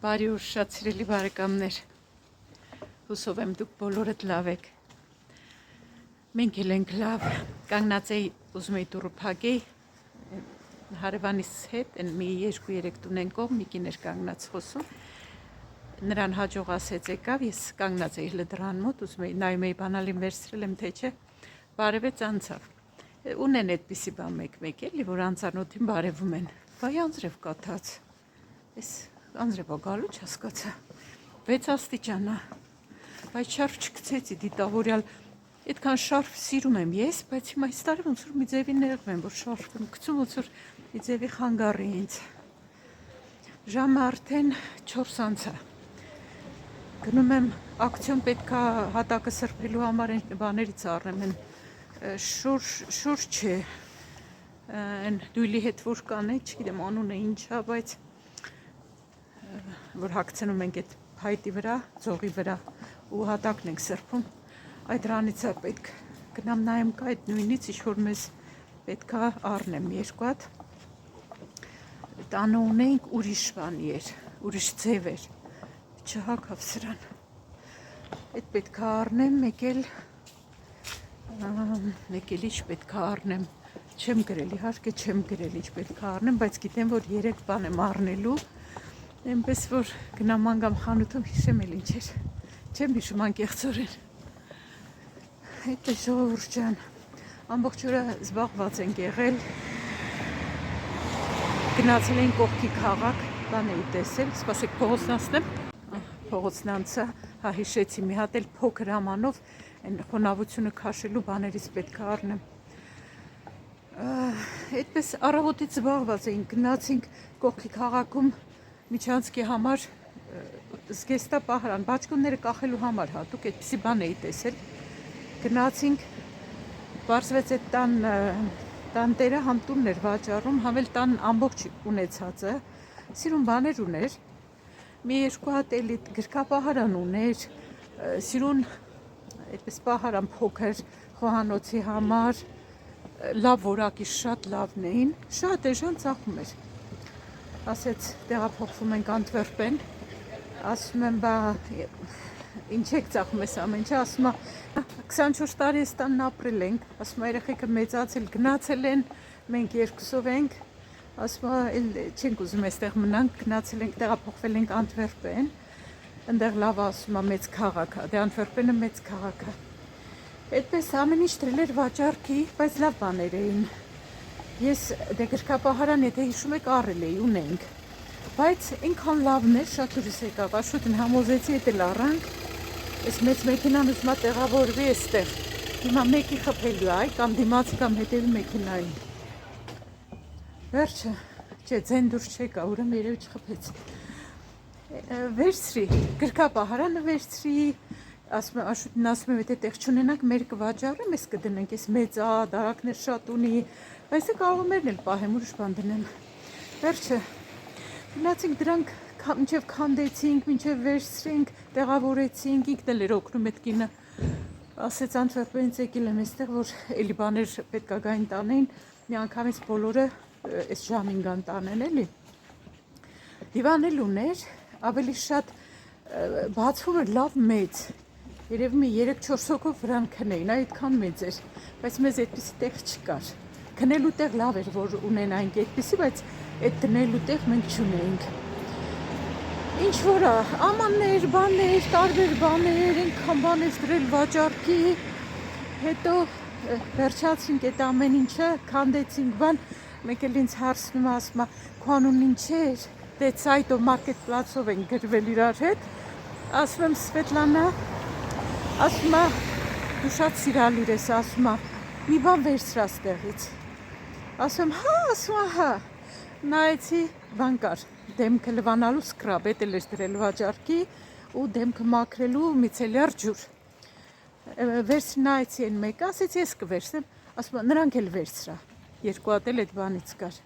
Բարի օր, շատ սիրելի բարեկամներ, հուսով եմ դուք բոլորդ լավ եք, մենք էլ ենք լավ, կանգնած էի ուզում էի դուռը փակեի, հարևանիս հետ, մի 2-3 տուն են կողմ, մի կին էր կանգնած խոսում, նրան հաջող ասեց եկավ, ես կանգնած էի լդրան մոտ, ուզում էի նայում էի բանալին վերցրել եմ, թե չէ, բարևեց անցավ, ունեն այդպիսի բան մեկ էլի, որ անծանոթին բարևում են, բայ անձրև կաթած, ես անձրևա գալու չհասկացա, 6 աստիճան, բայց շարֆ չգցեցի, դիտավորյալ, այդքան շարֆ սիրում եմ ես, բայց հիմա այս տարի ոնց որ մի ձևի նեղվում եմ, որ շարֆ եմ գցում, ոնց որ մի ձևի խանգարի ինձ, ժամը արդեն 4 անցա, գնում եմ ակցիոն պետքա հատակը սրբելու համար են բաներից առնեմ, շուրջ չէ, են դույլի հետ որ կան է, չգիտեմ անունը ինչա, բայց որ հագցնում ենք այդ փայտի վրա, ձողի վրա ու հատակն ենք սրբում, այդ դրանից է պետք գնամ նայեմ կա այդ նույնից ինչ-որ մեզ պետքա առնեմ 2 հատ, տանը ունենք ուրիշ բանի էր, ուրիշ ձև էր, չհագավ սրան, այդ պետքա առնեմ, մեկ էլ ինչ պետքա առնեմ, չեմ գրել, իհարկե չեմ գրել ինչ պետքա առնեմ, բայց գիտեմ, որ 3 բան եմ առնելու, այնպես որ գնամ անգամ խանութում հիշեմ էլ ինչ էր, չեմ հիշում անկեղծորեն, այդ է ժողովուրդ ջան, ամբողջ օրը զբաղված ենք եղել, գնացել ենք կողքի քաղաք, բան էի տեսել, սպասեք փողոցն անցնեմ, փողոցն անցա, հիշեցի մի հատ էլ փոքր ամանով, այն խոնավությունը քաշելու բաներից պետք է առնեմ, այդպես առավոտից զբաղված էինք, գնացինք կողքի քաղաքում միջանցքի համար զգեստա պահարան, բաճկոնները կախելու համար հատուկ, այդպիսի բան էի տեսել, գնացինք, պարզվեց այդ տան տերը համ տունն էր վաճառում, համ էլ տան ամբողջ ունեցածը, սիրուն բաներ ուներ, մի 2 հատ էլի գրքապահարան ուներ, սիրուն այդպես պահարան փոքր խոհանոցի համար, լավ որակի շատ լավն էին, շատ էժան ծախում էր, ասեց տեղափոխվում ենք Անտվերպեն, ասում եմ բա ինչ եք ծախում ես ամեն ինչ, ասում է 24 տարի այս տանն ապրել ենք, ասում է երեխեքը մեծացել գնացել են, մենք երկուսով ենք, ասում է չենք ուզում այստեղ մնանք, գնացել ենք, տեղափոխվել ենք Անտվերպեն, այնտեղ լավ ասում է մեծ քաղաք է, դե Անտվերպենը մեծ քաղաք է, այդպես ամեն ինչ դրել էր վաճառքի, բայց լավ բաներ էին, ես դե գրքապահարան եթե հիշում եք առել էի, ունենք, բայց ինքան լավն էր, շատ ուրիշ եկավ, աշուտն համոզեցի էդ էլ առանք, ես մեծ մեքենան ուզում է տեղավորվի էստեղ, հիմա մեկի խփելու այ, կամ դիմացի կամ հետևի մեքենային, վերջը, չէ, ձեն դուրս չեկա, ուրեմ երևի չխփեց, վերցրի, գրքապահարանը վերցրի, աշուտն ասում եմ, եթե տեղ չունենանք, մեր կվաճառեմ, ես կդնենք, ես մեծ դարակներ շատ ունի, բայց կարող մերն էլ պահեմ, ուրիշ բան դնեմ, վերջը, գնացինք դրանք, մինչև քանդեցինք, մինչև վերցրինք, տեղավորեցինք, ինքն էլ էր օգնում այդ կինը, ասեց Անտվերպենից եկել եմ այստեղ, որ էլի բաներ պետք է գային տանեին, մի անգամից բոլորը այս ժամին գան տանեն էլի, դիվան էլ ուներ, ավելի շատ բացվում էր լավ մեծ, երևի մի 3-4 հոգով վրան քնեին, այդքան մեծ էր, բայց մեզ այդպիսի տեղ չկար, քնելու տեղ լավ էր, որ ունենայինք այդպիսի, բայց այդ դնելու տեղ մենք չունեինք, ինչ որ ամաններ, բաներ, տարբեր բաներ, այնքան բաներ դրել վաճառքի, հետո վերջացինք այդ ամեն ինչը, քանդեցինք բան, մեկ էլ ինձ հարցնում է, ասում է, քո անունն ինչ էր, դե ցայտով մարքետ պլացով են գրվել իրար հետ, ասում եմ Սվետլանա, ասում է, դու շատ սիրալիր ես, ասում է, մի բան վերցրա ստեղից, ասում եմ, հա, նայեցի, բան կար, դեմքը լվանալու սկրաբ, էդ էլ էր դրել վաճառքի ու դեմքը մաքրելու միցելյար ջուր, վերցրի նայեցի են մեկը, ասեցի ես կվերցնեմ, ասում է, նրանք էլ վերցրա, 2 հատ էլ այդ բանից կար,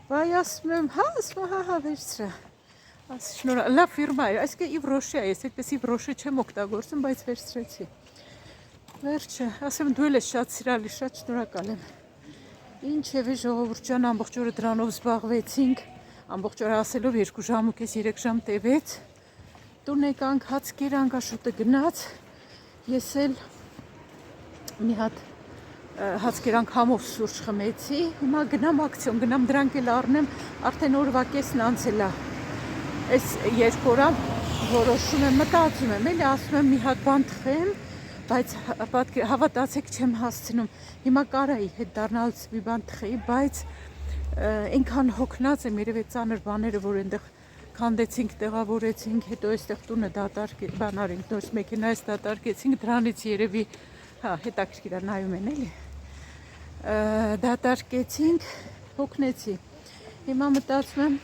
բայ ասում եմ, հա, վերցրա, լավ ֆիրմա էր, այսինքն Իվրոշի է, ես այդպես Իվրոշի չեմ օգտագործում, բայց վերցրեցի, վերջը, ասում դու էլ ես շատ սիրալի, շատ շնորհակալ եմ, ինչևէ ժողովուրդ ջան, ամբողջ օրը դրանով զբաղվեցինք, ամբողջ օր ասելով 2 ժամ ու կես 3 ժամ տևեց, տուն եկանք, հաց կերանք, Աշոտը գնաց, ես էլ մի հատ հաց կերանք համով սուրճ խմեցի, հիմա գնամ ակցիոն, գնամ դրանք էլ առնեմ, արդեն օրվա կեսն անցել է, այս 2 օր որոշում եմ, մտածում եմ, էլի ասում եմ մի հատ բան թխեմ, բայց հավատացեք չեմ հասցնում, հիմա կարայի հետ դառնալուց մի բան թխեի, բայց այնքան հոգնած եմ, երևի ծանր բաները, որ այնտեղ քանդեցինք, տեղավորեցինք, հետո այստեղ տունը բան արինք, նոր մեքենայից դատարկեցինք, դրանից երևի, հա, հետաքրքիր է նայում են էլի, դատարկեցինք, հոգնեցի, հիմա մտածում եմ,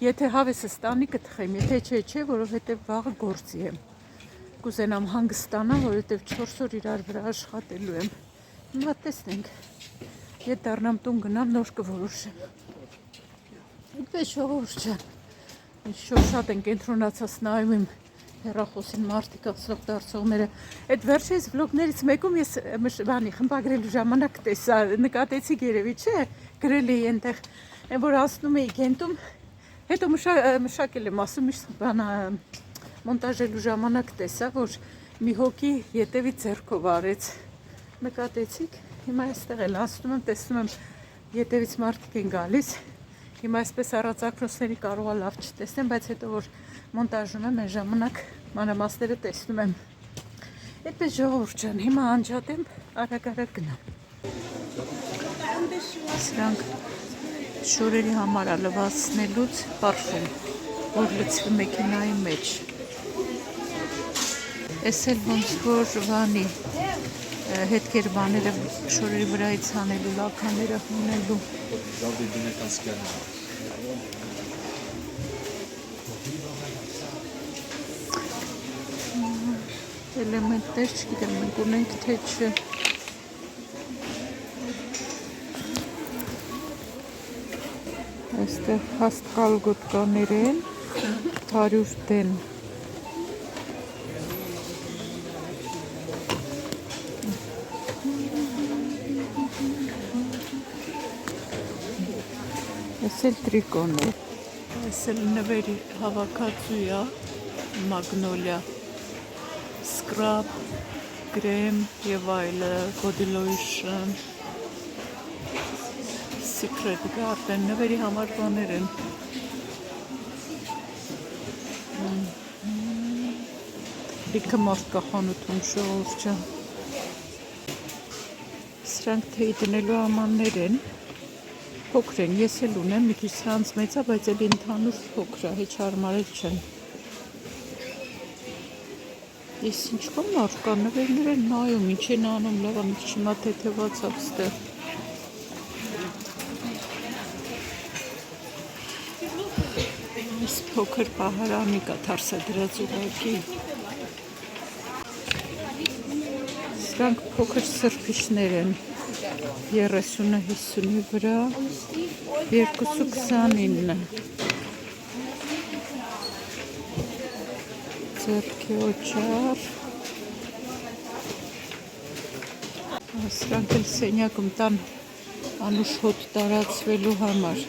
եթե հավեսը ստանի կթխեմ, եթե չէ, որովհետև վաղը գործի եմ, կուզենամ հանգստանամ, որովհետև 4 օր իրար վրա աշխատելու եմ, հիմա տեսնենք, ետ դառնամ տուն գնամ, նոր կորոշեմ, այդպես ժողովուրդ ջան, շատ են կենտրոնացած նայում իմ հեռախոսին մարդիկ ասող դարձողները, այդ վերջերս վլոգներից մեկում ես խմբագրելու ժամանակ տեսա, նկատեցիք երևի, չէ, գրել էի այնտեղ, որ ասնում էի Գենտում, հետո մշակել եմ ասում, մոնտաժելու ժամանակ տեսա, որ մի հոգի ետևի ձեռքով արեց, նկատեցիք, հիմա այստեղ էլ ասում եմ, տեսնում եմ, ետևից մարդիկ են գալիս, հիմա այսպես առածակրոցների կարող է լավ չտեսնեմ, բայց հետո որ մոնտաժում եմ, այն ժամանակ մանրամասները տեսնում եմ, այդպես ժողովուրդ ջան, հիմա անջատեմ, արագ գնամ, սրանք շորերի համար լվացնելուց պարֆում, որ լցվի մեքենայի մեջ, ես էլ ոնց որ վանի, հետքեր բաները շորերի վրայից հանելու, լաքաները հունելու, էլեմենտներ չգիտեմ, մենք ունենք թե չէ, այստեղ հաստկալ գոտկաներ են, 100 դեն, ես էլ տրիկոն է, ես էլ նվերի հավաքածու է, մագնոլիա, սկրապ, գրեմ և այլը, body lotion, secret garden, նվերի համար բաներ են, լիքը մարդ կա խանութում ժողովուրդ ջան, սրանք թեյ դնելու ամաններ են, փոքր են, ես էլ ունեմ, մի քիչ սրանց մեծ է, բայց էլ ընդհանուր փոքր է, հեչ հարմարել չեն, ես ինչ կա մարդ կա, նվերներ են նայում, ինչ են անում, լավ է, մի քիչ հիմա թեթևացավ ստեղ, այս փոքր պահարանի կա թարսադրած ուղղակի, սրանք փոքր սրբիչներ են, 30-ը 50-ի վրա, 229, ձեռքի օճար, սրանք էլ սենյակում տան անուշ հոտ տարածվելու համար,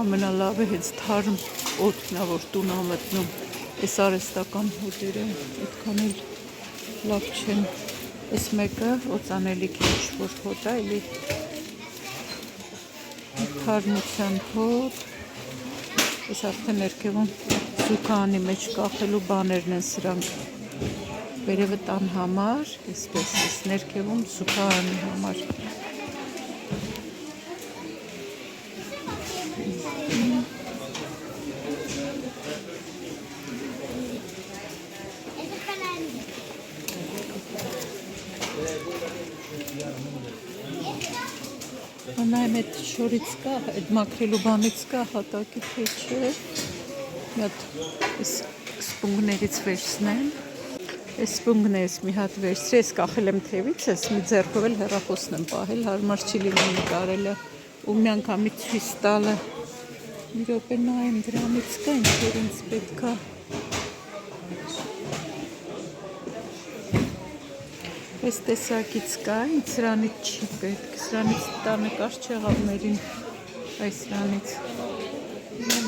ամենալավը հենց թարմ օդն է, որ տուն է մտնում, այս արեստական հոտերը, այդքան էլ լավ չեն, այս մեկը օծանելիք է ինչ-որ հոտ է, էլի թարմության հոտ, այս արդեն ներքևում զուգանի մեջ կախելու բաներն են սրանք, վերևը տան համար, այսպես, այս ներքևում զուգանի համար, Անայմ այդ շորից կա, այդ մաքրելու բանից կա, հատակի թե չէ, մի հատ սպունգներից վերցնեմ, այս սպունգն է ես մի հատ վերցրի, ես կախել եմ թևից, ես մի ձեռքով էլ հեռախոսն եմ պահել, հարմար չի լինում նկարելը, ու մի անգամից ցույց տալը, մի րոպե նայեմ դրանից կա, ինչ որ ինձ պետք է, Այս տեսակից կա, ինձ սրանից չի պետք, սրանից տանը կարճ չեղավներին, այս սրանից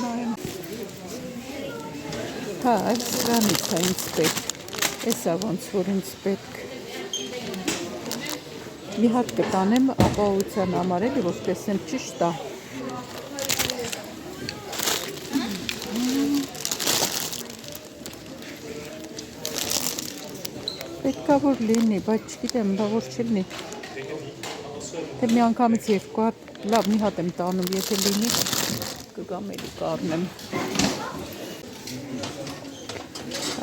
նայեմ, հա, այս սրանից է ինձ պետք, էսա ոնց որ ինձ պետք, մի հատ կտանեմ ապահովության համար էլի, որ տեսեմ ճիշտ է, պետքա որ լինի, բայց չգիտեմ, բա որ չլինի, թե մի անգամից երկու հատ, լավ մի հատ եմ տանում, եթե լինի, կգամ էլի կառնեմ,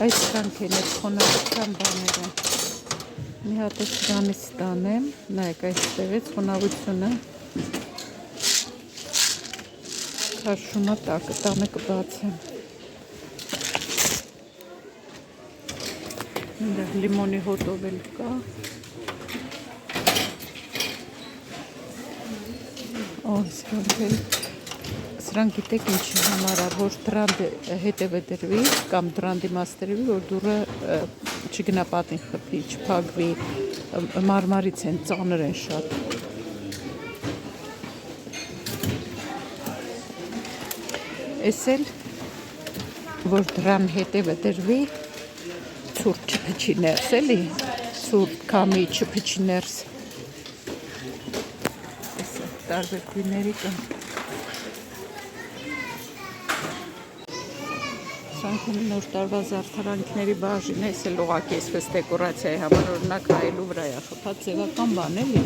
այս սրանք են այդ խոնավության բաները, մի հատ է սրանից տանեմ, նայեք այստեղից խոնավությունը, քաշումա տակը տանը կբացեմ, լիմոնի հոտով էլ կա, սրանք գիտեք ինչի համար է, որ դրանդ հետևը դրվի կամ դրանդի մաս դրվի, որ դուրը չգնա պատին խփի, չփակվի, մարմարից են, ծանր են շատ, էս էլ որ դրան հետևը դրվի, ցուրտ չփչի ներս էլի, ցուրտ քամի չփչի ներս, էսա տարբեր գույների կան, սրանք նոր տարվա զարդարանքների բաժին, էս էլ ուղղակի այսպես դեկորացիայի համար օրինակ հայելու վրա է խփած ձևական բան էլի,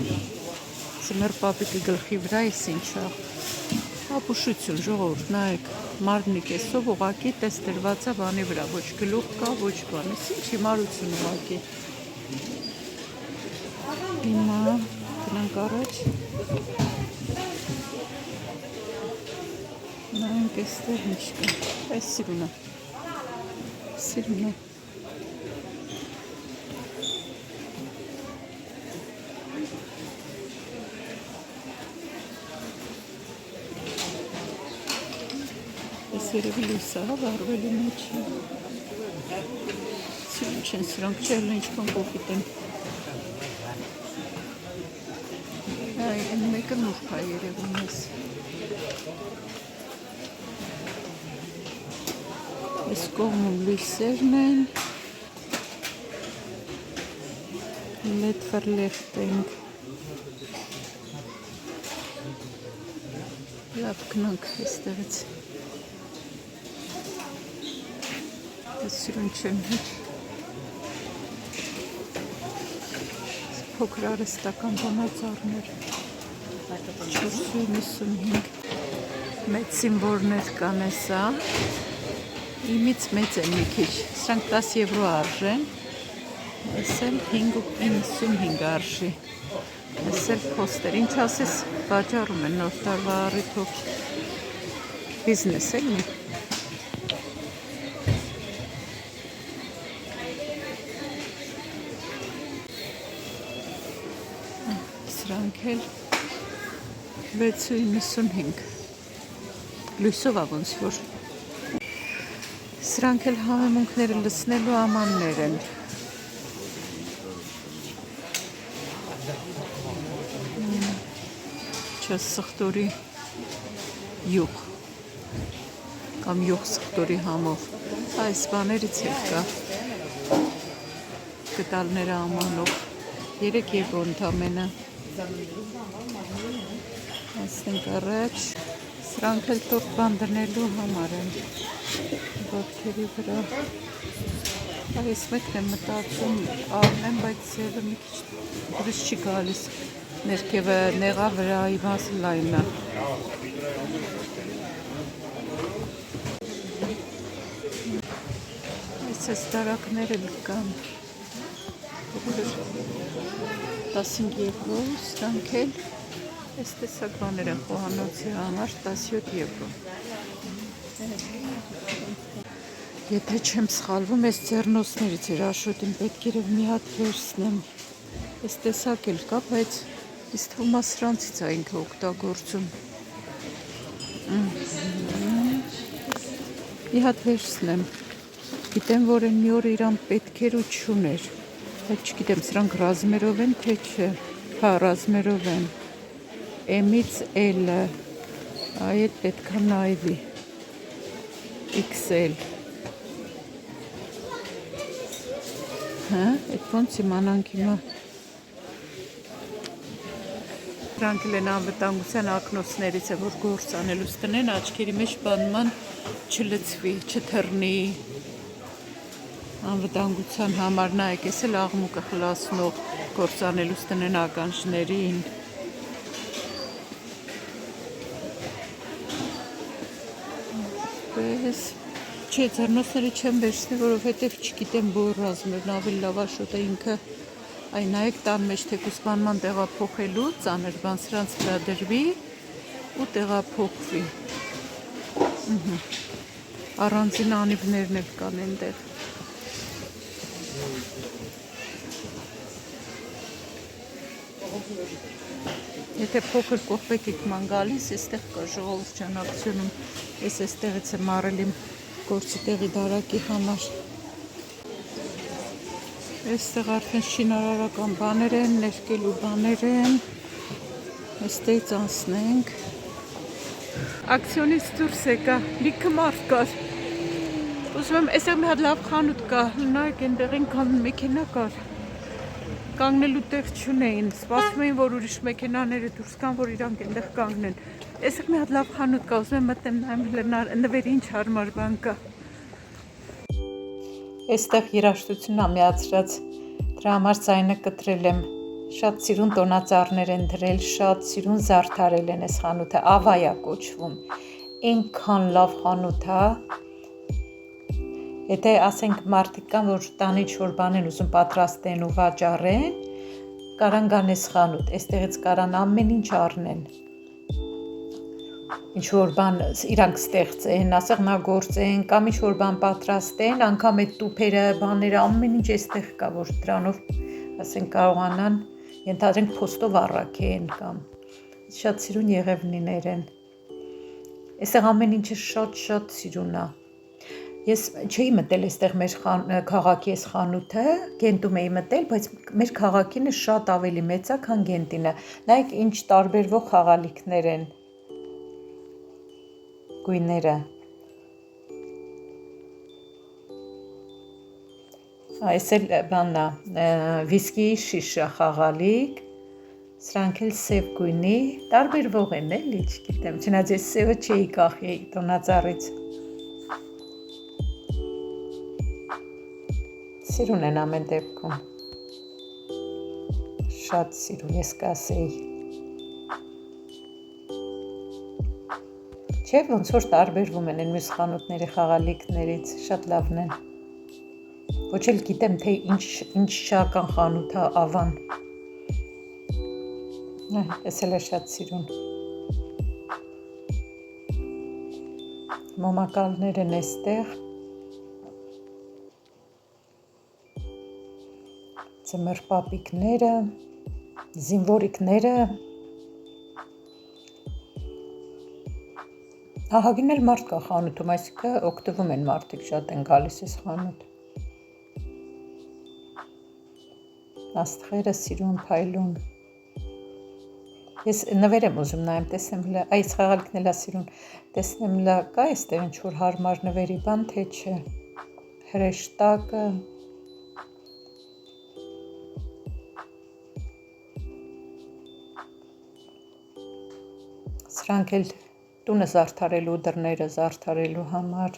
Ձմեռ պապիկի գլխի վրա էս ինչա, ապուշություն ժողովուրդ, նայեք, մարմնի կեսով ուղղակի տես դրված է բանի վրա, ոչ գլուխ կա, ոչ բան, էս ինչ հիմարություն ուղղակի, հիմա գնանք առաջ, նայենք էստեղ ինչ կա, այս սիրունը, երևի լույս է, վառվելու մեջ է, սիրուն չեն սրանք, չէ, ինչքան կոպիտ են, այն մեկը նուրբ է երևում ես, այս կողմում լույսերն են, լետ վրլեխտենք, լավ կնանք այստեղից, սիրուն չեմ հետ, փոքր արհեստական բանաձառներ, 4.95, մեծ սիմվոլներ կան էսա, իմից մեծ են մի քիչ, սրանք 10 եվրո արժեն, այս էլ 5.95 արժի, այս էլ փոստեր, ինչ ասես վաճառում են նոր տարվա առիթով, բիզնես էլի, սրանք էլ 6.95 լույսով է ոնց որ սրանք էլ համեմունքները լցնելու ամաններ են չես սխտորի յուղ կամ յուղ սխտորի համով այս բաներից էլ կա կտալները ամանով 3 եվրո ընդամենը ասենք առաջ սրանք էլ տորտ բան դնելու համար են բակերի վրա այս մեկն եմ մտածում առնեմ բայց ձևը մի քիչ դուրս չի գալիս ներքևը նեղա վրայի մասը լայն է այս դարակները կան 15 եվրո, սրանք էլ այս տեսակ բաներ են խոհանոցի համար 17 եվրո եթե չեմ սխալվում այս ձեռնոցներից էր Աշոտին պետք էր մի հատ վերցնեմ այս տեսակ էլ կա, բայց ինձ թվում է սրանցից է ինքը օգտագործում մի հատ վերցնեմ գիտեմ, որ այն մի օր իրան պետք էր ու չուներ չգիտեմ սրանք ռազմերով են թե չէ, հա ռազմերով են, M-ից L-ը, այդ պետքա նայվի, XL, հա, այդ ոնց իմանանք հիմա, Դրանք էլ են անվտանգության ակնոցներից է, որ գործ անելուց տնեն աչքերի մեջ բանման չլծվի, չթռնի, անվտանգության համար նայեք, ես էլ աղմուկը խլացնող գործ անելուց տնեն ականջներին, պես, չէ, ձեռնոցները չեմ վերցնի, որովհետև չգիտեմ որ ռազմերն ավելի լավ աշոտը ինքը Այ նայեք տան մեջ թեկուզ բանման տեղափոխելու, ծանր բան սրանց վրա դրվի ու տեղափոխվի։ Առանձին անիվներն էլ կան այնտեղ։ Եթե փոքր կողպեքիք ման գալիս, այստեղ կա ժողովրդյան ակցիոնում, ես այստեղից եմ առել իմ գործի տեղի դարակի համար։ Այստեղ արդեն շինարարական բաներ են, ներկելու բաներ են, այստեղից անցնենք։ Ակցիոնից դուրս եկա, լիքը մարդ կար։ Ուզում եմ, այստեղ մի հատ լավ խանութ կա, նայեք այնտեղ այնքան մեքենա կար։ Կանգնելու տեղ չունեին, սպասում էին, որ ուրիշ մեքենաները դուրս գան, որ իրանք այնտեղ կանգնեն։ Այստեղ մի հատ լավ խանութ կա, ուզում եմ մտնեմ նայեմ նվերի ինչ հարմար բան կա։ Այստեղ երաժշտությունն ամիացրած, դրա համար ձայնը կտրել եմ, շատ սիրուն տոնածառներ են դրել, շատ սիրուն զարդարել են այս խանութը, ավայա կոչվում, այնքան լավ խանութ է, եթե ասենք մարդիկ կան, որ տանի չոր բան են ուզում պատրաստեն ու վաճառեն, կարան գան այս խանութ, այստեղից կարան ամեն ինչ առնեն, ինչ-որ բան իրանք ստեղծեն, ասեղնագործեն, կամ ինչ-որ բան պատրաստեն, անգամ այդ տուփերը, բաները, ամեն ինչ այստեղ կա, որ դրանով, ասենք, կարողանան, ենթադրենք փոստով առաքեն կամ շատ սիրուն եղևնիներ են։ Այստեղ ամեն ինչը շատ սիրուն է։ Ես չէի մտել այստեղ մեր քաղաքի այս խանութը, Գենտում էի մտել, բայց մեր քաղաքինը շատ ավելի մեծ է, քան Գենտինը։ Նայեք ինչ տարբերվող խաղալիքներ են։ Գույները։ Այս էլ բանն է, վիսկի շիշը խաղալիք, սրանք էլ սև գույնի, տարբերվող են էլի, չգիտեմ, չնայած ես սևը չէի կախի տոնածառից։ Սիրուն են ամեն դեպքում։ Շատ սիրուն, ես կասեի։ Չէ, ոնց որ տարբերվում են մյուս խանութների խաղալիքներից, շատ լավն են։ Ոչ էլ գիտեմ, թե ինչ շարքան խանութ է ավան։ Ես էլ է շատ սիրուն։ Մոմակալներ են այստեղ։ Ձմեռ պապիկները, զինվորիկները։ Ահագին էլ մարդ կա խանութում, այսինքն օգտվում են մարդիկ, շատ են գալիս այս խանութ։ Աստղերը սիրուն, փայլուն։ Ես նվեր եմ ուզում նայեմ, տեսնեմ հլը, այս խաղալիքն էլ է սիրուն, տեսնեմ հլը կա այստեղ ինչ-որ հարմար նվերի բան, թե չէ։ Հրեշտակը։ Սրանք էլ տունը զարդարելու, դռները զարդարելու համար։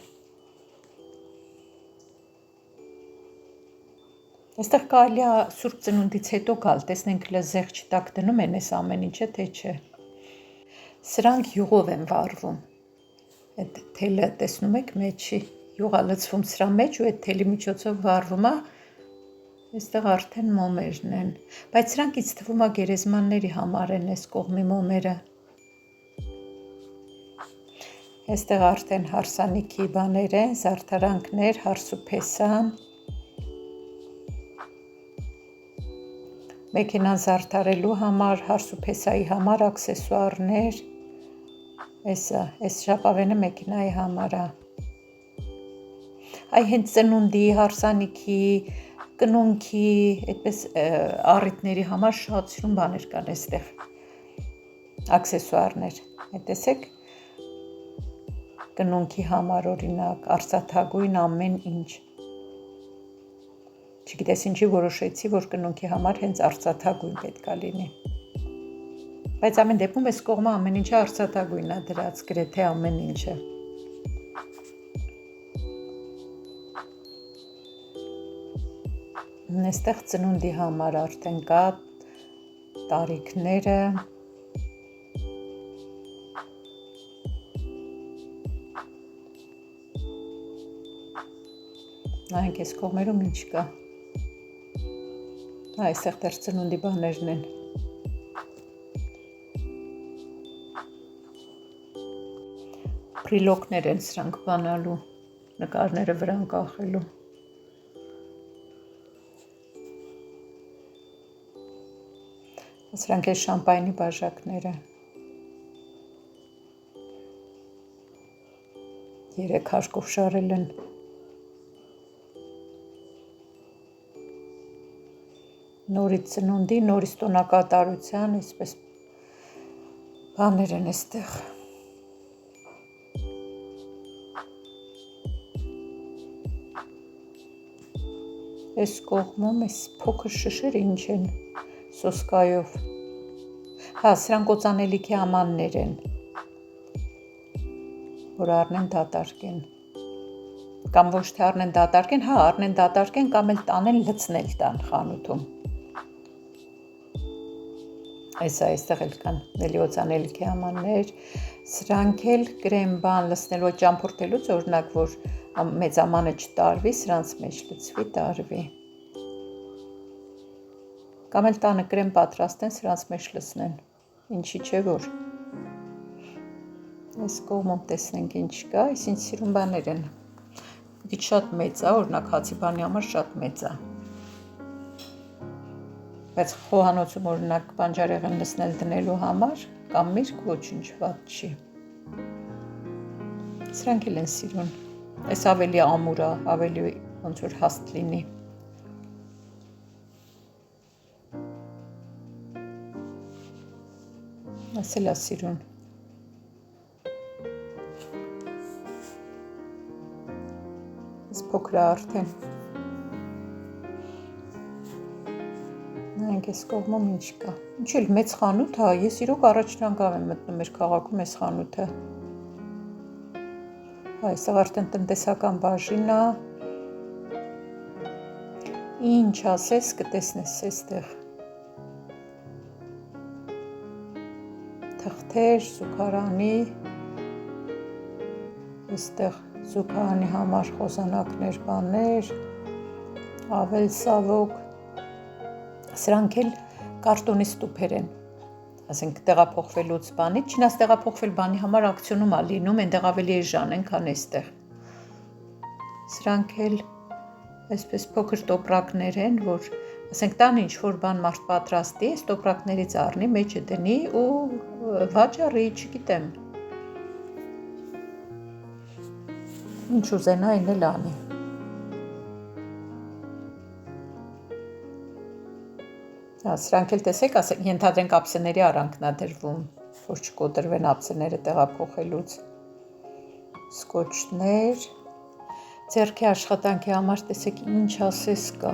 Այստեղ կարելի է Սուրբ Ծնունդից հետո գալ, տեսնենք զեղչ տակ դնում են այս ամեն ինչը, թե չէ։ Սրանք յուղով են վառվում։ Այդ թելը տեսնում եք մեջի, յուղ է լցվում սրա մեջ ու այդ թելի միջոցով վառվում է։ Այստեղ արդեն մոմերն են, բայց սրանք ինձ թվում է գերեզմանների համար են այս կողմի մոմերը։ Այստեղ արդեն հարսանիքի բաներ են, զարդարանքներ, հարսուփեսան, մեքենան զարդարելու համար, հարսուփեսայի համար աքսեսուարներ, այս ժապավենը մեքենայի համար է։ Այ հենց ծնունդի, հարսանիքի, կնունքի, այդպես առիթների համար շատ սիրուն բաներ կան այստեղ, աքսեսուարներ, տեսեք, կնունքի համար օրինակ, արծաթագույն ամեն ինչ, չգիտես ինչի որոշեցի, որ կնունքի համար հենց արծաթագույն պետք է լինի, բայց ամեն դեպքում այս կողմը ամեն ինչը արծաթագույն է դրած, գրեթե ամեն ինչը, այստեղ ծնունդի համար արդեն կա տարիքները, նայենք այս կողմերում ինչ կա, այստեղ դեռ ծնունդի բաներն են, պրիլոկներ են սրանք բանալու, նկարները վրան կախելու, սրանք է շամպայնի բաժակները, 3 հարկով շարել են, նորից ծնունդի, նորից տոնակատարության, այսպես բաներ են այստեղ, այս կողմում այս փոքր շշերը ինչ են, սոսկայով, սրանք օծանելիքի ամաններ են, որ առնեն դատարկեն, կամ ոչ թե առնեն դատարկեն, առնեն դատարկեն կամ էլ տանեն լցնել տան խանութում, այստեղ էլ կան էլի օծանելիքի ամաններ, սրանք էլ կրեմ բան լցնելու ճամփորդելուց օրինակ, որ մեծ ամանը չտարվի, սրանց մեջ լցվի, տարվի, կամ էլ տանը կրեմ պատրաստեն, սրանց մեջ լցնեն, ինչի չէ որ, այս կողմում տեսնենք ինչ կա, այս ինչ սիրուն բաներ են, դիչ շատ մեծ է, օրինակ հացի բանի համար շատ մեծ է, բայց խոհանոցում օրինակ բանջարեղեն լցնել դնելու համար, կամ միրգ ոչինչ վատ չի, սրանք էլ են սիրուն, այս ավելի ամուր է, ավելի ոնց որ հաստ լինի, ասել է սիրուն, այս փոքր է արդեն, նայենք այս կողմում ինչ կա, ինչ էլ մեծ խանութ է, ես իրոք առաջնանգավ եմ մտնում մեր քաղաքում այս խանութը, այստեղ արդեն տնտեսական բաժին է, ինչ ասես կտեսնես այստեղ, թղթեր, զուգարանի, այստեղ զուգարանի համար խոզանակներ, բաներ, ավել սավոք, սրանք էլ կարտոնի ստուփեր են, ասենք տեղափոխվելուց բանի, չնայած տեղափոխվել բանի համար ակցիոնում է լինում, այնտեղ ավելի էժան են, քան այստեղ, սրանք էլ այսպես փոքր տոպրակներ են, որ ասենք տան ինչ որ բան մարդ պատրաստի, այս տոպրակներից առնի, մեջը դնի ու վաճառի, չգիտեմ, ինչ ուզենա այն էլ անի, սրանք էլ տեսեք, ենթադրենք ափսեների արանքն է դրվում, որ չկոտրվեն ափսեները տեղափոխելուց, սկոչներ, ձեռքի աշխատանքի համար տեսեք ինչ ասես կա,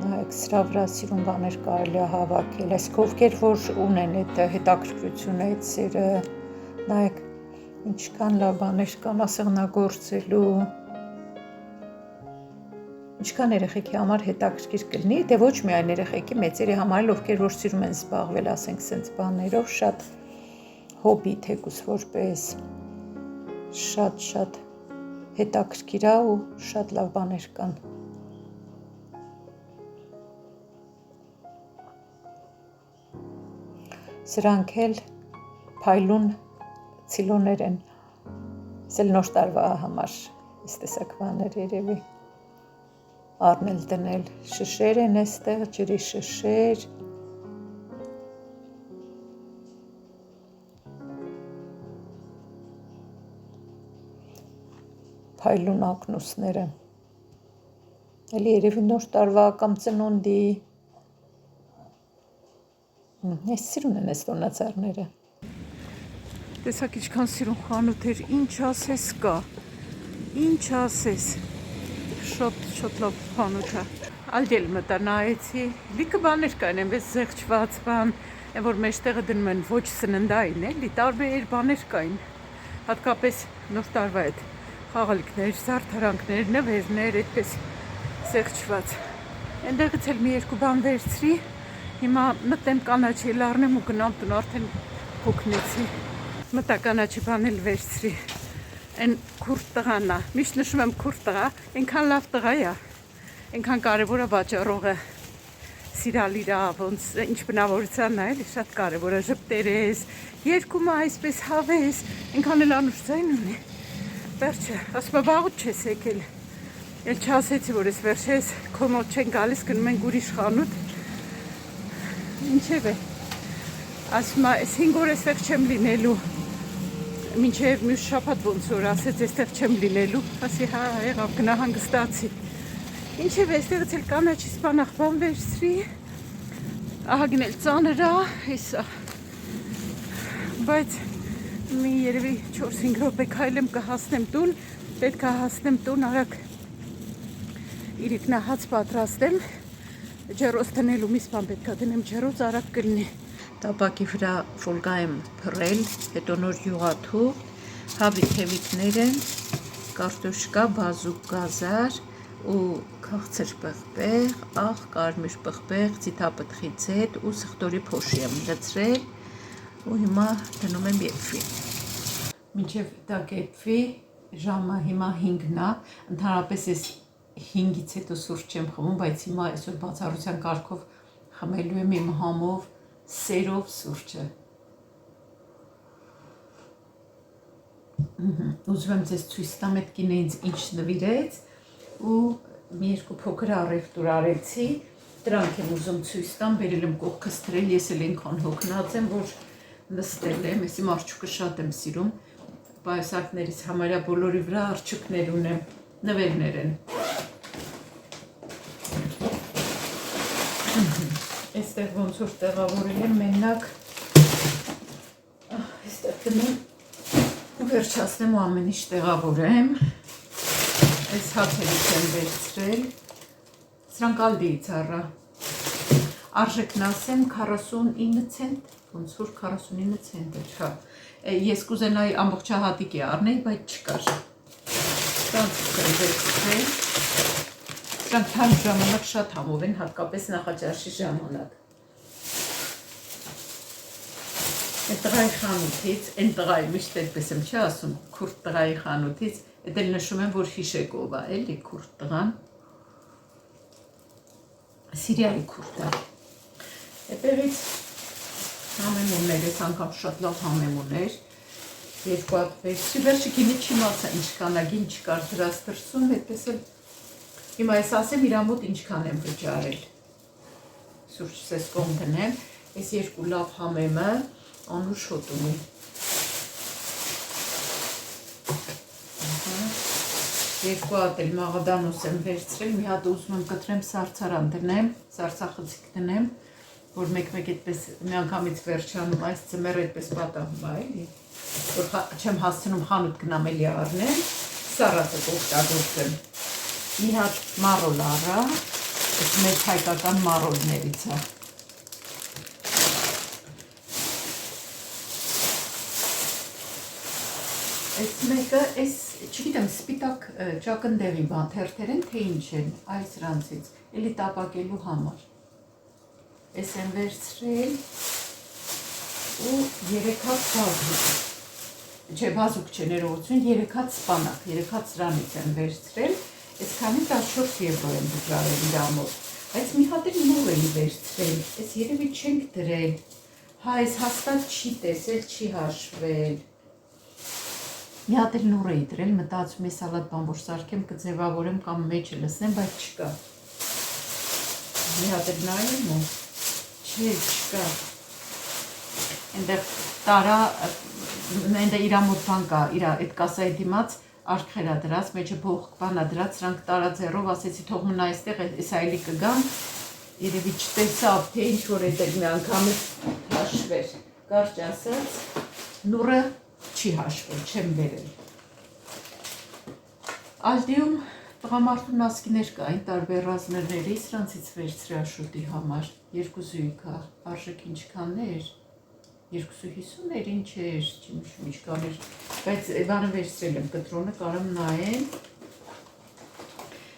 նայեք սրա վրա սիրուն բաներ կարելի է հավաքել, այսինքն ովքեր որ ունեն այդ հետաքրքրությունը, այդ սերը, նայեք ինչքան լավ բաներ կան ասեղնագործելու, ինչքան երեխեքի համար հետաքրքիր կլինի, դե ոչ միայն երեխեքի, մեծերի համար, ովքեր որ սիրում են զբաղվել, ասենք սենց բաներով, շատ հոբի թեկուս որպես, շատ հետաքրքիր է ու շատ լավ բաներ կան, սրանք էլ փայլուն ցիլոներ են, սել նոր տարվա համար, այս տեսակ բաներ երևի, առնել դնել, շշեր են այստեղ, ջրի շշեր, փայլուն ակնուսները։ Էլի երևի նոր տարվա կամ ծնունդի։ Ես սիրուն են այս տոնածառները։ Տեսակ ինչքան սիրուն խանութ էր, ինչ ասես կա։ Ինչ ասես։ Շատ լավ խանութ է։ Ալդել մտա նայեցի, լիքը բաներ կան, այնպես զեղչված բան, այն որ մեջտեղը դնում են ոչ սննդային, էլի տարբեր բաներ կային։ Հատկապես նոր տարվա այդ խաղալիքներ, զարդարանքներ, նվերներ, այդպես զեղչված։ Այնտեղից էլ մի երկու բան վերցրի, հիմա մտեմ կանաչի լառնեմ ու գնամ տուն, արդեն հոգնեցի։ Մտա կանաչի բան էլ վերցրի։ Այն քուրդ տղան է, միշտ նշում եմ քուրդ տղա, այնքան լավ տղա է, այնքան կարևոր է վաճառողը սիրալ իրա, ոնց ինչ բնավորության է, էլի շատ կարևոր է, ժպտեր ես, երկում է այսպես հավես, այնքան էլ անուշ ձայն ունի։ Վերջը, ասում է վաղուց չես եկել, էլ չասեցի, որ ես վերջես քո մոտ չեն գալիս, գնում ենք ուրիշ խանութ, ինչև է, ասում է, ես 5 օր էստեղ չեմ լինելու, մինչև մյուս շաբաթ ոնց որ ասեց, էստեղ չեմ լինելու, ասի հա եղավ գնա հանգստացի։ Ինչև է, էստեղից էլ կանաչի սպանախ բան վերցրի, ահագին էլ ծանր է, հեսա, բայց մի երևի 4-5 րոպե քայլեմ կհասնեմ տուն, պետք է հասնեմ տուն, արագ իրիկնահաց պատրաստեմ, ջեռոց դնելու միս բան պետք է դնեմ ջեռոց, արագ կլինի։ Տապակի վրա ֆոլգա եմ փռել, հետո նոր յուղաթուղ, հավի թևիկներ են, կարտոշկա, բազուկ գազար ու քաղցր պղպեղ, աղ, կարմիր պղպեղ, ցիթապտղի ձետ ու սխտորի փոշի եմ լցրել ու հիմա դնում եմ եփվի։ Մինչև դա կեփվի, ժամը հիմա 5-ն է, ընդհանրապես ես 5-ից հետո սուրճ չեմ խմում, բայց հիմա այսօր բացառության կարգով խմելու եմ իմ համով սերով սուրճը։ Ուզում եմ ձեզ ցույց տամ այդ կինը ինձ ինչ նվիրեց ու մի երկու փոքր առևտուր արեցի, դրանք եմ ուզում ցույց տամ, բերել եմ կողքս դրել, ես էլ այնքան հոգնած եմ, որ նստել եմ, ես իմ արջուկը շատ եմ սիրում, պայուսակներից համարյա բոլորի վրա արջուկներ ունեմ, նվերներ են։ Այստեղ ոնց որ տեղավորել եմ մենակ, այստեղ դնում վերջացնեմ ու ամեն ինչ տեղավորեմ, այս հացերից եմ վերցրել, սրանք ալդիից առա, արժեքն ասեմ 49 ցենտ, ոնց որ 49 ցենտ էր, հա, ես կուզենայի ամբողջահատիկի առնել, բայց չկար, սրանք եմ վերցրել, սրանք թարմ ժամանակ շատ համով են, հատկապես նախաճաշի ժամանակ։ Այդ տղայի խանութից, այն տղայի միշտ այդպես եմ չի ասում, քուրդ տղայի խանութից, այդ էլ նշում եմ, որ հիշեկով է, էլի քուրդ տղան, Սիրիայի քուրդ է։ Այդտեղից համեմուններ, այս անգամ շատ լավ համեմուններ, երկու հատ վերցրի, վերջը գինը չիմացա ինչքան է, գին չկար դրած դրսում, այդպես էլ հիմա ես ասեմ իրա մոտ ինչքան եմ վճարել։ Սուրճ սես կողմ դնեմ, այս երկու լավ համեմը անուշ հոտ ունի։ Երկու հատ էլ մաղադանոս եմ վերցրել, մի հատ ուզում եմ կտրեմ սարցարան դնեմ, սարցախցիկ դնեմ, որ մեկ-մեկ այդպես մի անգամից վերջանում, այս ձմեռ այդպես պատահում է, էլի, որ չեմ հասցնում խանութ գնամ էլի առնեմ, սառածը կօգտագործեմ։ Մի հատ մարոլ առա, այս մեծ հայկական մարոլներից է։ Այս մեկը, չգիտեմ, սպիտակ ճակնդեղի բան, թերթեր են, թե ինչ են, այս ranցից, էլի տապակելու համար։ Այս եմ վերցրել ու 3 հատ բազուկ, չէ, բազուկ չէ, ներողություն, 3 հատ սպանակ, 3 հատ սրանից եմ վերցրել, այսքանի 14 եվրո եմ վճարել իրա մոտ, բայց մի հատ էլ նոր էի վերցրել, այս երևի չենք դրել, հա, այս հաստատ չի տեսել, չի հաշվել։ Մի հատ էլ նոր էի դրել, մտածում ես սալատ բան որ սարքեմ, կձևավորեմ կամ մեջը լցնեմ, բայց չկա։ Մի հատ էլ նայեմ ու չէ, չկա։ Այնտեղ տարա, այնտեղ իրա մոտ բան կա, իրա այդ կասայի դիմաց արկղերա դրած, մեջը փող բանա դրած, սրանք տարաձեռով ասեցի թող մնա այստեղ, այս այլի կգամ, երևի չտեսավ, թե ինչ որ էդեք մի անգամից հաշվեր, կարճ ասած, նուրը չի հաշվել, չեմ բերել։ Ալդիում տղամարդու նասկիներ կային տարբեր ռազմերների, սրանցից վերցրի Աշոտի համար, 2 զույգա, արժեք ինչքաններ, 250 էր, ինչ էր, չիմիշում ինչքան էր, բայց բանը վերցրել եմ կտրոնը, կարամ նայեն։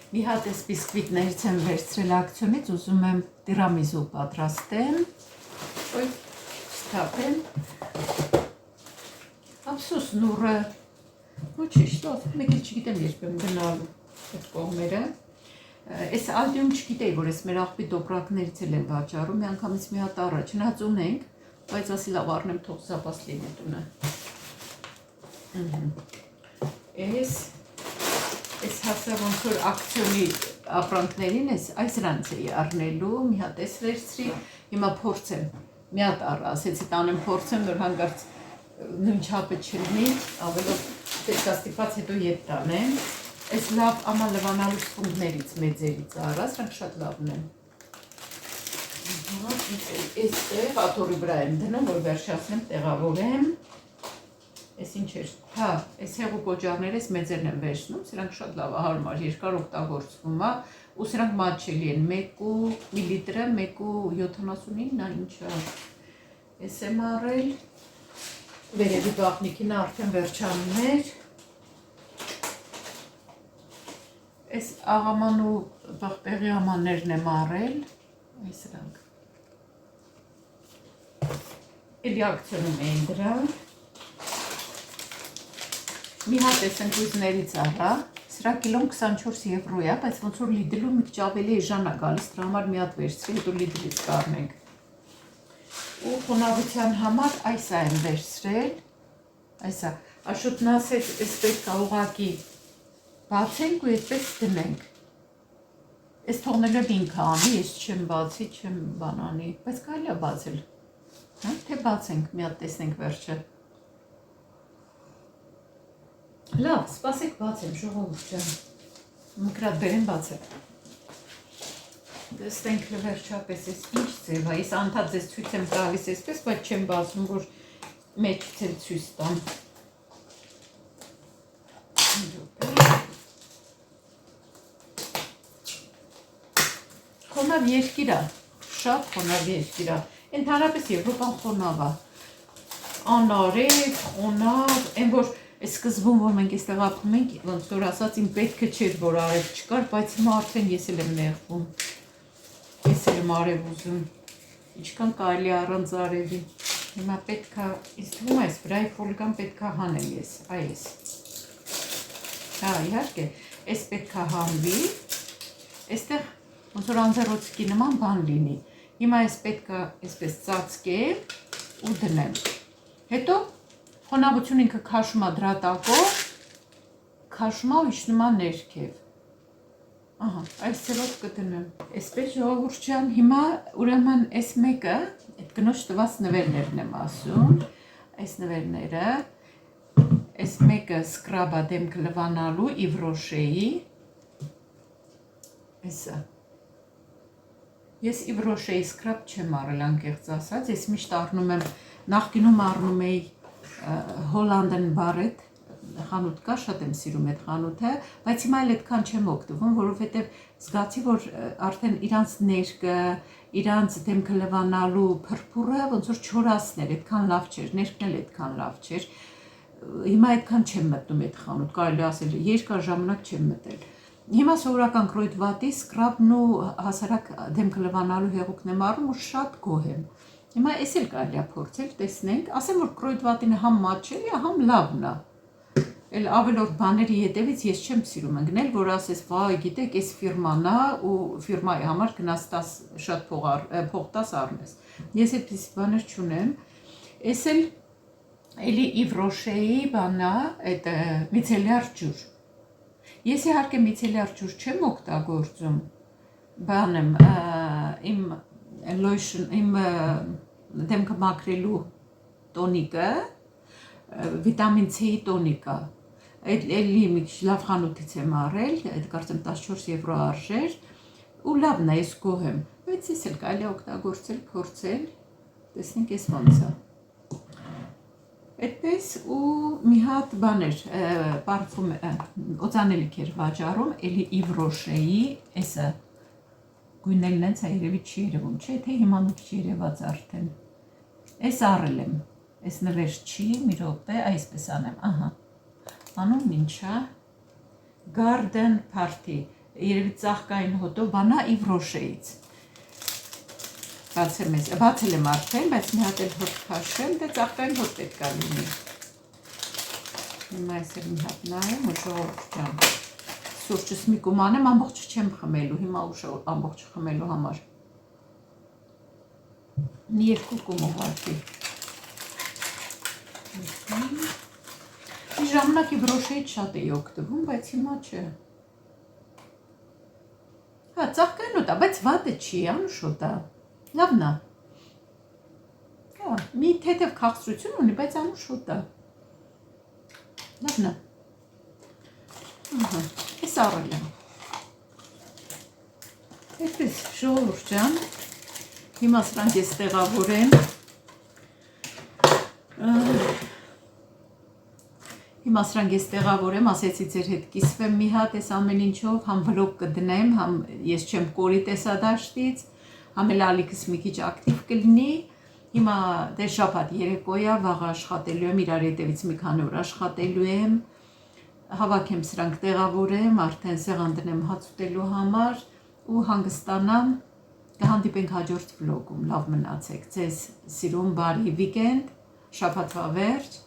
Մի հատ էս բիսկվիտներից եմ վերցրել ակցիոնից, ուզում եմ տիրամիզու պատրաստեմ, ոյ չթափեմ, ափսոս նուրը, ու չիշտով, մեկ էլ չգիտեմ երբ եմ գնալու այդ կողմերը, ես Ալդիում չգիտեի, որ ես մեր աղբի դոպրակներից էլ եմ վաճառում, մի անգամից մի հատ առաջ հնած ունենք, բայց ասի լավ առնեմ թող զապաս լինի տունը։ Ես հասա ոնց որ ակցիոնի ապրանքներին ես այս ranց էի առնելու, մի հատ ես վերցրի, հիմա փորձեմ, մի հատ առա, ասեցի տանեմ փորձեմ, որ հանգարց նույն չափը չլինի, ավելով պետք է ստիպած հետո ետ տանեմ, ես լավ աման լվանալու սպունգներից մեծերից առա, սրանք շատ լավն են։ Այստեղ աթոռի վրա եմ դնում, որ վերջացնեմ, տեղավորեմ, ես ինչ էր, հա, ես հեղուկ օջարները ես մեծերն եմ վերցնում, սրանք շատ լավ հարմար, երկար օգտագործվում է, ու սրանք մատչելի են, 1 միլիտրը, 1.79, ինչա, ես եմ առել, վերևի բաղնիքին արդեն վերջանում էր, ես աղաման ու բաղպեղի ամաններն եմ առել, այս սրանք, էլի ակցիոնում էին դրանք, մի հատ ես ընկույզներից առա, սրա կիլոն 24 եվրո է, բայց ոնց որ լիդլու մի քիչ ավելի էժան է գալիս, դրա համար մի հատ վերցրի, հետո լիդլից կառնենք։ Ու խոնավության համար այսա եմ վերցրել, այսա, Աշոտն ասեց, ես պետք է ուղղակի բացենք ու այդպես դնենք։ Ես թողնելով ինքը անի, ես չեմ բացի, չեմ բանանի, բայց կարելի է բացել, թե բացենք, մի հատ տեսնենք վերջը։ Լավ, սպասեք բացեմ, ժողովուրդ ջան, մկրատ բերեմ բացեմ։ Դստենք վերջապես ես ինչ ձև է, ես անդադ ձեզ ցույց եմ տալիս այսպես, բայց չեմ բացում, որ մեջից էլ ցույց տամ։ Խոնավ երկիր է, շատ խոնավ երկիր է, ընդհանրապես Եվրոպան խոնավ է, անարև, խոնավ, այն որ Այս սկզբում, որ մենք այստեղ ապրում ենք, ոնց որ ասած իմ պետքը չէր, որ արև չկար, բայց հիմա արդեն ես էլ եմ նեղվում, ես էլ եմ արև ուզում, ինչքան կարելի առանց արևի, հիմա պետք է, ինձ թվում է այս վրայի ֆոլգան պետք է հանեմ ես, այս, հա իհարկե, այս պետք է հանվի, այստեղ ոնց որ անձեռոցիկի նման բան լինի, հիմա ես պետք է այսպես ծածկեմ ու դնեմ, հետո Խոնավություն ինքը քաշում է դրատակով, քաշում է ու իջնում է ներքև, ահա, այս ձևով կդնեմ, այսպես ժողովուրդ ջան, հիմա ուրեմն այս մեկը, այդ կնոջ տված նվերներն եմ ասում, այս նվերները, այս մեկը սկրաբա դեմք լվանալու Yves Rocher-ի, այսը, ես Yves Rocher-ի սկրաբ չեմ առել անկեղծ ասած, ես միշտ առնում եմ, նախկինում առնում էի Հոլանդեն բարետ խանութ կա, շատ եմ սիրում այդ խանութը, բայց հիմա էլ այդքան չեմ օգտվում, որովհետև զգացի, որ արդեն իրանց ներկը, իրանց դեմքը լվանալու փրփուրը ոնց որ չորացներ, այդքան լավ չէր, ներկն էլ այդքան լավ չէր, հիմա այդքան չեմ մտնում այդ խանութ, կարելի ասել, երկար ժամանակ չեմ մտել։ Հիմա սովորական կրոյդվատի սկրաբն ու հասարակ դեմքը լվանալու հեղուկն եմ առնում ու շատ գոհ եմ։ Հիմա ես էլ կարելի է փորձել, տեսնենք, ասեմ որ կրոյդվատինը համ մատչելի է, համ լավն է։ Էլ ավելորդ բաների հետևից ես չեմ սիրում ընկնել, որ ասես, վայ, գիտեք, այս ֆիրման է ու ֆիրմայի համար գնաս շատ փող տաս առնես։ Ես այդպես բաներ չունեմ։ Ես էլ էլի Yves Rocher-ի բանն է, այդ միցելյար ջուր։ Ես իհարկե միցելյար ջուր չեմ օգտագործում։ Բանեմ, իմ lotion, իմ դեմքը մաքրելու տոնիկը, վիտամին C-ի տոնիկը, էլի մի քիչ լավ խանութից եմ առել, այդ կարծեմ 14 եվրո արժեր, ու լավն է, ես գոհ եմ, բայց ես էլ կարելի է օգտագործել, փորձել, տեսնենք ես ոնց է։ Այդպես ու մի հատ բաներ, պարֆում, օծանելիք էր վաճառում, էլի Yves Rocher-ի, էսը գույներն հենց երևի չի երևում, չէ, թե հիմա մի քիչ երևաց արդեն։ Էս առել եմ, էս նվեր չի, մի րոպե, այսպես անեմ, ահա, անունն ինչ է, Garden Party, երևի ծաղկային հոտով, բանա Yves Rocher-ից։ Բացել եմ արդեն, բայց մի հատ էլ հոտ քաշեմ, դե ծաղկային հոտ պետք է լինի։ Հիմա ես էլ մի հատ նայեմ ու ժողովուրդ ջան, սուրճս մի կումանեմ, ամբողջը չեմ խմելու, հիմա ուշ ամբողջը խմելու համար։ Մի երկու կում ուղղակի։ Մի ժամանակ Yves Rocher-ից շատ էի օգտվում, բայց հիմա չէ։ Հա, ծաղկային հոտ է, բայց վատը չի, անուշոտ է։ Լավն է։ Հա, մի թեթև քաղցրություն ունի, բայց անուշոտ է։ Լավն է։ Ահա, ես առել եմ։ Այդպես ժողովուրդ ջան, հիմա սրանք ես տեղավորեմ։ Հիմա սրանք ես տեղավորեմ, ասեցի ձեր հետ կիսվեմ մի հատ այս ամեն ինչով, համ վլոգ կդնեմ, համ ես չեմ կորի տեսադաշտից, համ էլ ալիքս մի քիչ ակտիվ կլինի։ Հիմա դե շաբաթ երեկոյա, վաղ աշխատելու եմ, իրար հետևից մի քանի օր աշխատելու եմ, հավաքեմ սրանք տեղավորեմ, արդեն սեղան դնեմ հաց ուտելու համար ու հանգստանամ, կհանդիպենք հաջորդ վլոգում, լավ մնացեք, ձեզ սիրում բարի վիկենդ, շաբաթվա վերջ,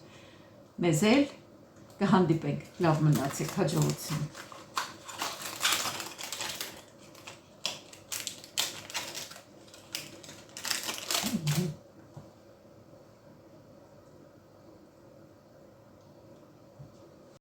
մեզ էլ կհանդիպենք, լավ մնացեք, հաջողություն։